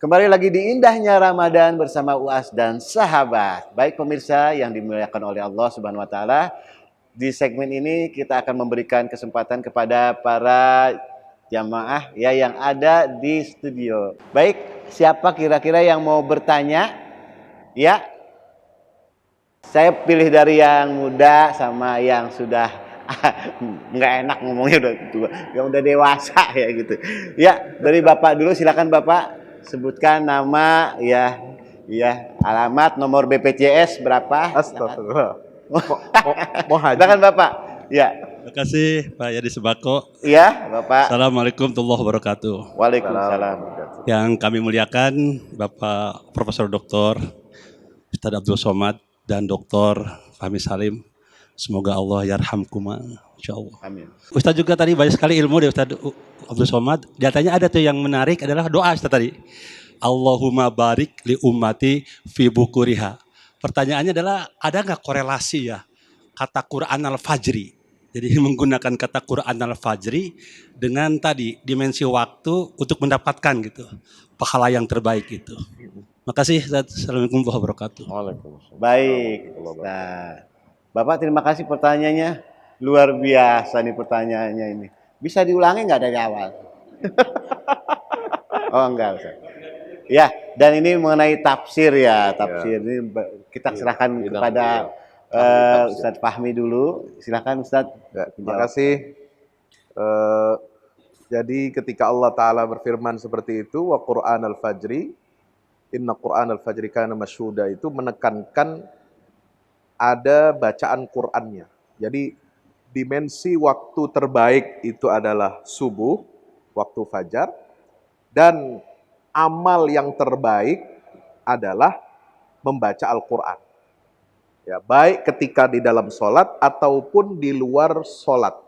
Kembali lagi di indahnya Ramadan bersama UAS dan sahabat. Baik pemirsa yang dimuliakan oleh Allah Subhanahu wa taala, di segmen ini kita akan memberikan kesempatan kepada para jamaah ya yang ada di studio. Baik, siapa kira-kira yang mau bertanya? Ya. Saya pilih dari yang muda sama yang sudah nggak enak ngomongnya udah tua, yang udah dewasa ya gitu. Ya, dari Bapak dulu, silakan Bapak sebutkan nama ya, alamat, nomor BPJS berapa? Astagfirullah. Mau haji. Silakan Bapak. Ya. Terima kasih Pak Yadi Sebako. Iya, Bapak. Assalamualaikum warahmatullahi wabarakatuh. Waalaikumsalam. Yang kami muliakan Bapak Profesor Dr. Ustadz Abdul Somad dan Dr. Fahmi Salim. Semoga Allah yarhamkuma, insyaallah. Amin. Ustadz juga tadi banyak sekali ilmu dari Ustadz Abdul Somad. Datanya ada tuh yang menarik adalah doa Ustadz tadi. Allahumma barik li ummati fi bukuriha. Pertanyaannya adalah ada nggak korelasi ya kata Quran al-Fajri. Jadi menggunakan kata Quran al-Fajri dengan tadi dimensi waktu untuk mendapatkan gitu pahala yang terbaik itu. Makasih. Assalamualaikum warahmatullahi wabarakatuh. Waalaikumsalam. Baik. Nah, Bapak terima kasih pertanyaannya. Luar biasa nih pertanyaannya ini. Bisa diulangi nggak dari awal? Oh enggak Ustaz. Ya, dan ini mengenai tafsir ya. Tafsir ini kita serahkan kepada Ustadz Fahmi dulu. Silakan Ustadz. Ya, terima kasih. Jadi ketika Allah Ta'ala berfirman seperti itu, wa Qur'an al-Fajri, inna Qur'an al-Fajri kana masyhuda, itu menekankan ada bacaan Qur'annya. Jadi dimensi waktu terbaik itu adalah subuh, waktu fajar, dan amal yang terbaik adalah membaca Al-Quran. Ya, baik ketika di dalam sholat ataupun di luar sholat.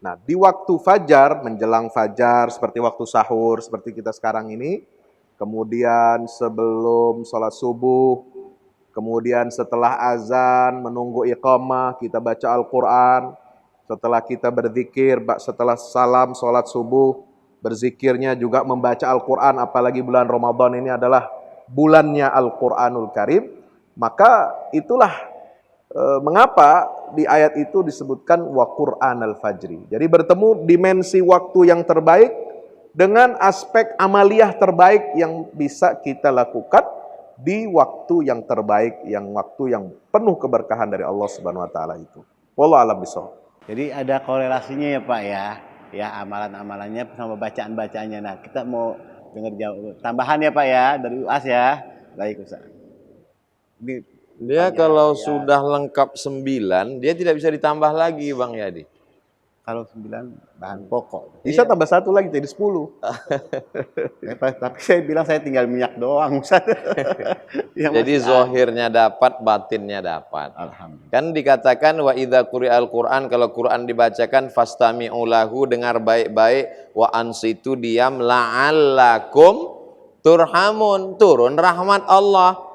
Nah, di waktu fajar, menjelang fajar, seperti waktu sahur, seperti kita sekarang ini, kemudian sebelum sholat subuh, kemudian setelah azan, menunggu iqamah, kita baca Al-Quran. Setelah kita berzikir, setelah salam sholat subuh, berzikirnya juga membaca Al-Quran. Apalagi bulan Ramadan ini adalah bulannya Al-Quranul Karim. Maka itulah mengapa di ayat itu disebutkan wa Qur'an al-Fajri. Jadi bertemu dimensi waktu yang terbaik dengan aspek amaliyah terbaik yang bisa kita lakukan di waktu yang terbaik, yang waktu yang penuh keberkahan dari Allah Subhanahu wa taala itu. Wallahu a'lam bishawab. Jadi ada korelasinya ya Pak ya. Ya, amalan-amalannya sama bacaan-bacaannya. Nah, kita mau dengar jauh tambahan ya Pak ya dari UAS ya. Baik Ustaz. Dia kalau sudah lengkap 9, dia tidak bisa ditambah lagi Bang Yadi. Kalau 9 bahan pokok. Bisa tambah 1 lagi jadi 10. Tapi saya bilang saya tinggal minyak doang Ustaz. Jadi zohirnya dapat, batinnya dapat. Alhamdulillah. Kan dikatakan wa idza quri'al Qur'an, kalau Quran dibacakan fastami'u lahu, dengar baik-baik, wa ansitu, diam, la'allakum turhamun, turun rahmat Allah.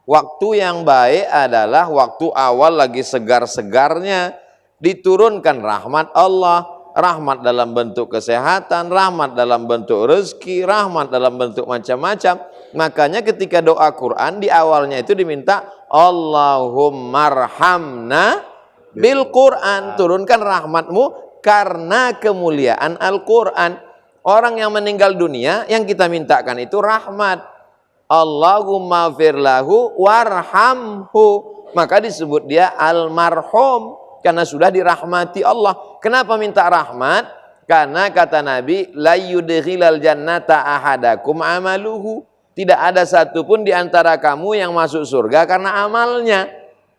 Waktu yang baik adalah waktu awal lagi segar-segarnya, diturunkan rahmat Allah. Rahmat dalam bentuk kesehatan, rahmat dalam bentuk rezeki, rahmat dalam bentuk macam-macam. Makanya ketika doa Quran di awalnya itu diminta Allahummarhamna bil Quran, turunkan rahmatmu karena kemuliaan Al-Quran. Orang yang meninggal dunia yang kita mintakan itu rahmat. Allahumma firlahu warhamhu, maka disebut dia almarhum karena sudah dirahmati Allah. Kenapa minta rahmat? Karena kata Nabi, la yudkhilal jannata ahadakum amaluhu, tidak ada satupun di antara kamu yang masuk surga karena amalnya.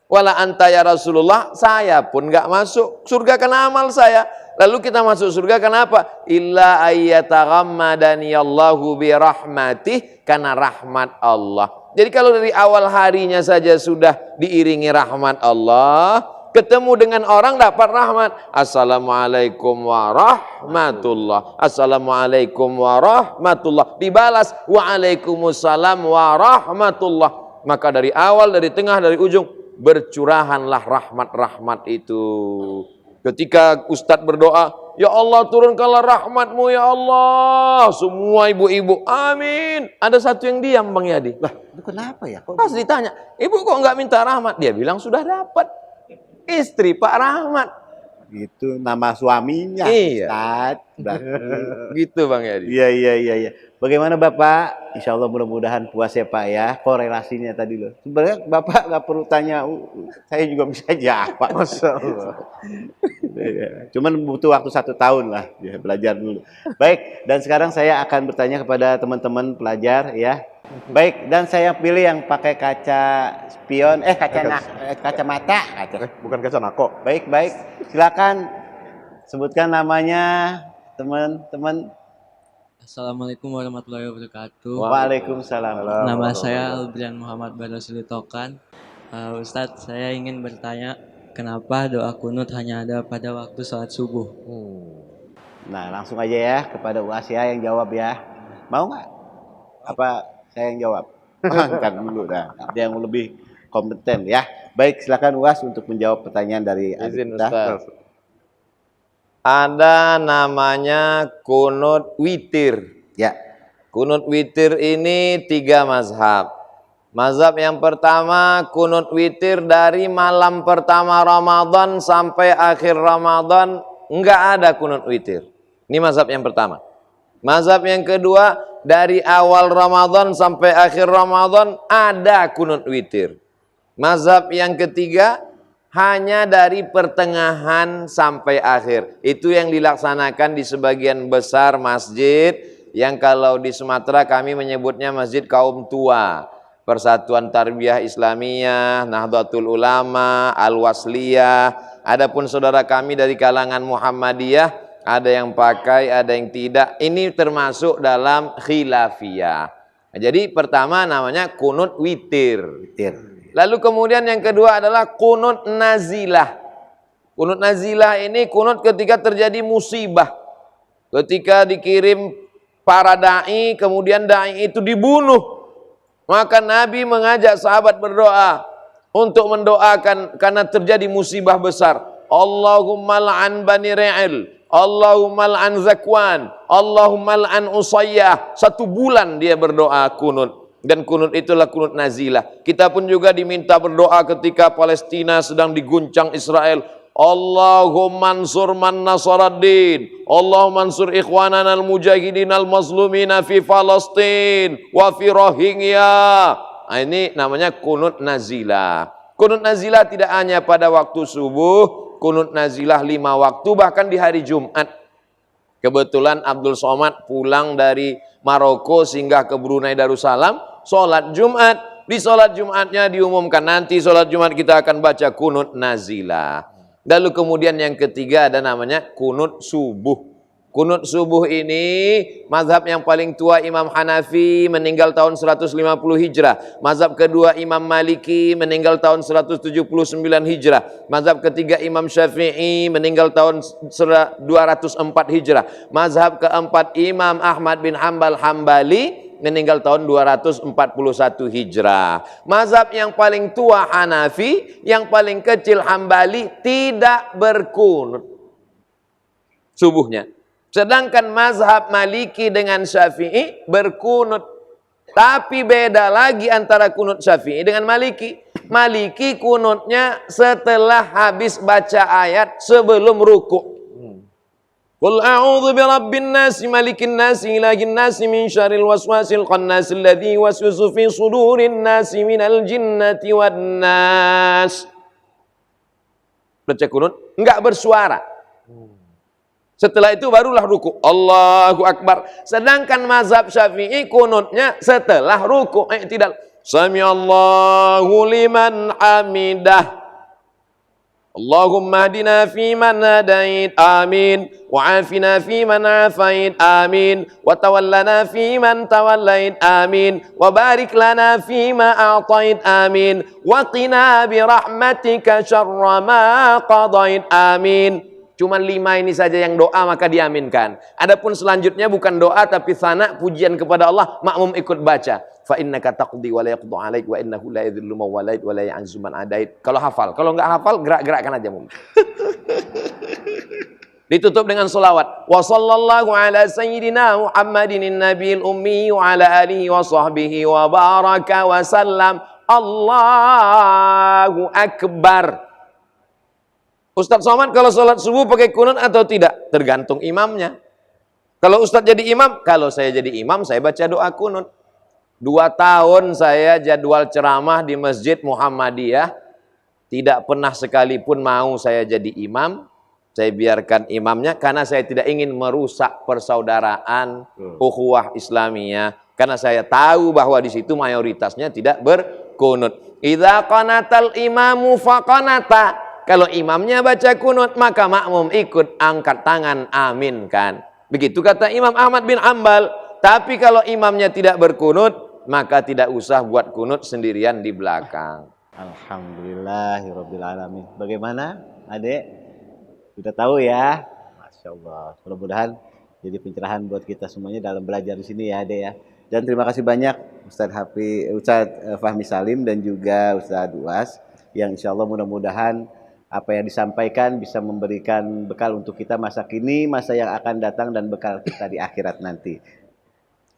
Wala anta ya Rasulullah, saya pun enggak masuk surga karena amal saya. Lalu kita masuk surga kenapa? Illa ayyataghammadani Allahu bi rahmatih, karena rahmat Allah. Jadi kalau dari awal harinya saja sudah diiringi rahmat Allah, ketemu dengan orang dapat rahmat. Assalamualaikum warahmatullah. Assalamualaikum warahmatullah. Dibalas waalaikumsalam warahmatullah. Maka dari awal, dari tengah, dari ujung bercurahanlah rahmat-rahmat itu. Ketika Ustadz berdoa, Ya Allah, turunkanlah rahmat-Mu ya Allah. Semua ibu-ibu, amin. Ada satu yang diam Bang Yadi. Lah, itu kenapa ya? Kok Pas ditanya, ibu kok nggak minta rahmat? Dia bilang sudah dapat. Istri Pak Rahmat. gitu nama suaminya? Iya. Ustaz. Gitu Bang Yadi. Iya. Bagaimana Bapak? Insya Allah mudah-mudahan puas ya Pak ya. Korelasinya tadi loh. Sebenarnya Bapak nggak perlu tanya, saya juga bisa jawab. Masya Allah. Iya. Cuman butuh waktu 1 tahun lah, ya, belajar dulu. Baik, dan sekarang saya akan bertanya kepada teman-teman pelajar ya. Baik, dan saya pilih yang pakai kaca spion, kacamata. Bukan kaca nako. Baik. Silakan sebutkan namanya teman-teman. Assalamualaikum warahmatullahi wabarakatuh. Waalaikumsalam. Nama saya Albrian Muhammad Barosili Tokan. Ustadz, saya ingin bertanya, kenapa doa kunut hanya ada pada waktu sholat subuh? Nah, langsung aja ya kepada UAS ya yang jawab ya. Mau nggak? Apa saya yang jawab? Angkat dulu dah. Dia yang lebih kompeten ya. Baik, silakan UAS untuk menjawab pertanyaan dari adik Izin kita. Ustaz. Ada namanya kunut witir. Ya. Kunut witir ini 3 mazhab. Mazhab yang pertama, kunut witir dari malam pertama Ramadan sampai akhir Ramadan, enggak ada kunut witir. Ini mazhab yang pertama. Mazhab yang kedua, dari awal Ramadan sampai akhir Ramadan ada kunut witir. Mazhab yang ketiga, hanya dari pertengahan sampai akhir. Itu yang dilaksanakan di sebagian besar masjid, yang kalau di Sumatera kami menyebutnya masjid kaum tua. Persatuan Tarbiyah Islamiyah, Nahdlatul Ulama, Al-Wasliyah. Adapun saudara kami dari kalangan Muhammadiyah, ada yang pakai, ada yang tidak. Ini termasuk dalam khilafiyah. Nah, jadi pertama namanya kunut witir. Lalu kemudian yang kedua adalah kunut nazilah. Kunut nazilah ini kunut ketika terjadi musibah. Ketika dikirim para da'i, kemudian da'i itu dibunuh. Maka Nabi mengajak sahabat berdoa untuk mendoakan karena terjadi musibah besar. Allahumma la'an Bani Ra'il, Allahumma la'an Zakwan, Allahumma la'an Usayyah. 1 bulan dia berdoa kunut. Dan kunut itulah kunut nazilah. Kita pun juga diminta berdoa ketika Palestina sedang diguncang Israel. Allahumma ansur man nasaraddin, Allahumma ansur ikhwanana al-mujahidin al-mazlumina fi Palestin wa fi Rohingya. Nah, ini namanya kunut nazilah. Kunut nazilah tidak hanya pada waktu subuh, kunut nazilah 5 waktu, bahkan di hari Jumat. Kebetulan Abdul Somad pulang dari Maroko singgah ke Brunei Darussalam, sholat Jumat. Di sholat Jumatnya diumumkan nanti sholat Jumat kita akan baca kunut nazilah. Lalu kemudian yang ketiga ada namanya kunut subuh. Kunut subuh ini mazhab yang paling tua Imam Hanafi meninggal tahun 150 Hijrah. Mazhab kedua Imam Maliki meninggal tahun 179 Hijrah. Mazhab ketiga Imam Syafi'i meninggal tahun 204 Hijrah. Mazhab keempat Imam Ahmad bin Hanbal Hambali meninggal tahun 241 Hijrah. Mazhab yang paling tua Hanafi, yang paling kecil Hambali tidak berkunut subuhnya. Sedangkan mazhab Maliki dengan Syafi'i berkunut. Tapi beda lagi antara kunut Syafi'i dengan Maliki. Maliki kunutnya setelah habis baca ayat sebelum ruku'. Qul a'udzu birabbin nasi malikin nasi ilahin nasi min syarril waswasil khannas alladzi yuwaswisu fi sudurin nasi minal jinnati wan nas. Baca kunut enggak bersuara. Setelah itu barulah ruku. Allahu Akbar. Sedangkan mazhab Syafi'i kunutnya setelah ruku. Tidak. Samiallahu liman hamidah. Allahumma hadina fi man hadait. Amin. Wa afina fi man afait. Amin. Wa tawallana fi man tawallait. Amin. Wa barik lana fi ma a'tait. Amin. Wa qina bi rahmatika syarra ma qadait. Amin. Cuma 5 ini saja yang doa maka diaminkan. Adapun selanjutnya bukan doa tapi sana pujian kepada Allah, makmum ikut baca. Fa innaka taqdi wa la yaqdu 'alaik wa innahu la yadhillu man walait wa la ya'izzu man adait. Kalau hafal, kalau enggak hafal gerak-gerakkan aja mum. Ditutup dengan selawat. Wa sallallahu ala sayyidina Muhammadin nabiyil ummi wa ala alihi wa sahbihi wa baraka wa sallam. Allahu Akbar. Ustadz Somad kalau sholat subuh pakai kunut atau tidak? Tergantung imamnya. Kalau Ustadz jadi imam, kalau saya jadi imam, saya baca doa kunut. 2 tahun saya jadwal ceramah di Masjid Muhammadiyah. Tidak pernah sekalipun mau saya jadi imam. Saya biarkan imamnya karena saya tidak ingin merusak persaudaraan ukhuwah Islamiyah. Karena saya tahu bahwa di situ mayoritasnya tidak berkunut. Idza qanatal imamu faqanata. Kalau imamnya baca kunut, maka makmum ikut angkat tangan, amin kan. Begitu kata Imam Ahmad bin Hanbal. Tapi kalau imamnya tidak berkunut, maka tidak usah buat kunut sendirian di belakang. Alhamdulillahirabbil alamin. Bagaimana, Adek? Sudah tahu ya? Masya Allah. Mudah-mudahan jadi pencerahan buat kita semuanya dalam belajar di sini ya, Adek ya. Dan terima kasih banyak Ustadz Fahmi Salim dan juga Ustadz Uas yang insya Allah mudah-mudahan apa yang disampaikan bisa memberikan bekal untuk kita masa kini, masa yang akan datang, dan bekal kita di akhirat nanti.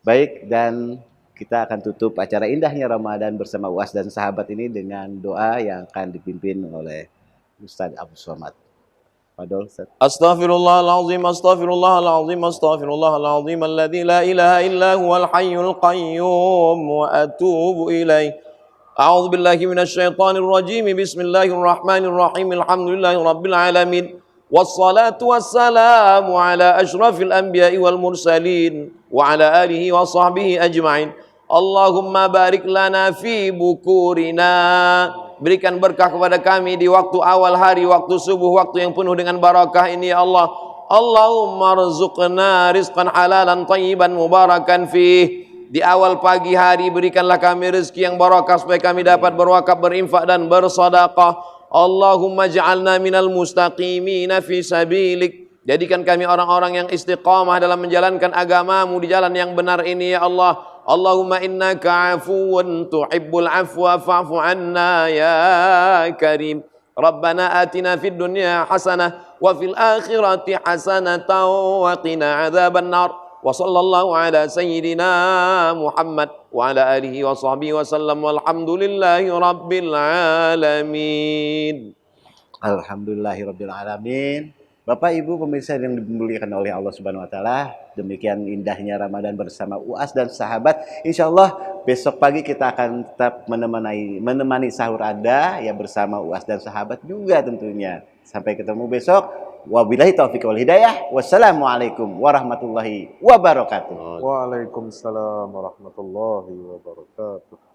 Baik, dan kita akan tutup acara indahnya Ramadan bersama Uas dan sahabat ini dengan doa yang akan dipimpin oleh Ustadz Abu Somad. Fadol, Ustadz. Astaghfirullahalazim, astaghfirullahalazim, astaghfirullahalazim alladzi la ilaha illa huwal hayyul qayyum wa atubu ilaih. A'udzu billahi minasyaitonir rajim. Bismillahirrahmanirrahim. Alhamdulillahi rabbil alamin. Wassalatu wassalamu ala asyrafil anbiya'i wal mursalin wa ala alihi wa sahbihi ajma'in. Allahumma barik lana fi bukurina. Berikan berkah kepada kami di waktu awal hari, waktu subuh, waktu yang penuh dengan barakah ini ya Allah. Allahumma rzuqna rizqan halalan tayyiban mubarakan fih. Di awal pagi hari berikanlah kami rezeki yang barakah supaya kami dapat berwakaf, berinfak dan bersedekah. Allahumma ja'alna minal mustaqimina fi sabilik. Jadikan kami orang-orang yang istiqamah dalam menjalankan agamamu di jalan yang benar ini ya Allah. Allahumma innaka afuwun tuhibbul afwa fa'fu anna ya karim. Rabbana atina fid dunya hasanah wa fil akhirati hasanatan wa qina adzaban nar. Wa sallallahu ala sayyidina Muhammad wa ala alihi wa sahbihi wa sallam walhamdulillahi rabbil alamin. Alhamdulillahirabbil alamin. Bapak Ibu pemirsa yang dimuliakan oleh Allah Subhanahu wa taala, demikian indahnya Ramadan bersama Uas dan sahabat. Insyaallah besok pagi kita akan tetap menemani sahur Anda ya bersama Uas dan sahabat juga tentunya. Sampai ketemu besok. Wabillahi taufiq wal hidayah. Wassalamualaikum warahmatullahi wabarakatuh. Waalaikumsalam warahmatullahi wabarakatuh.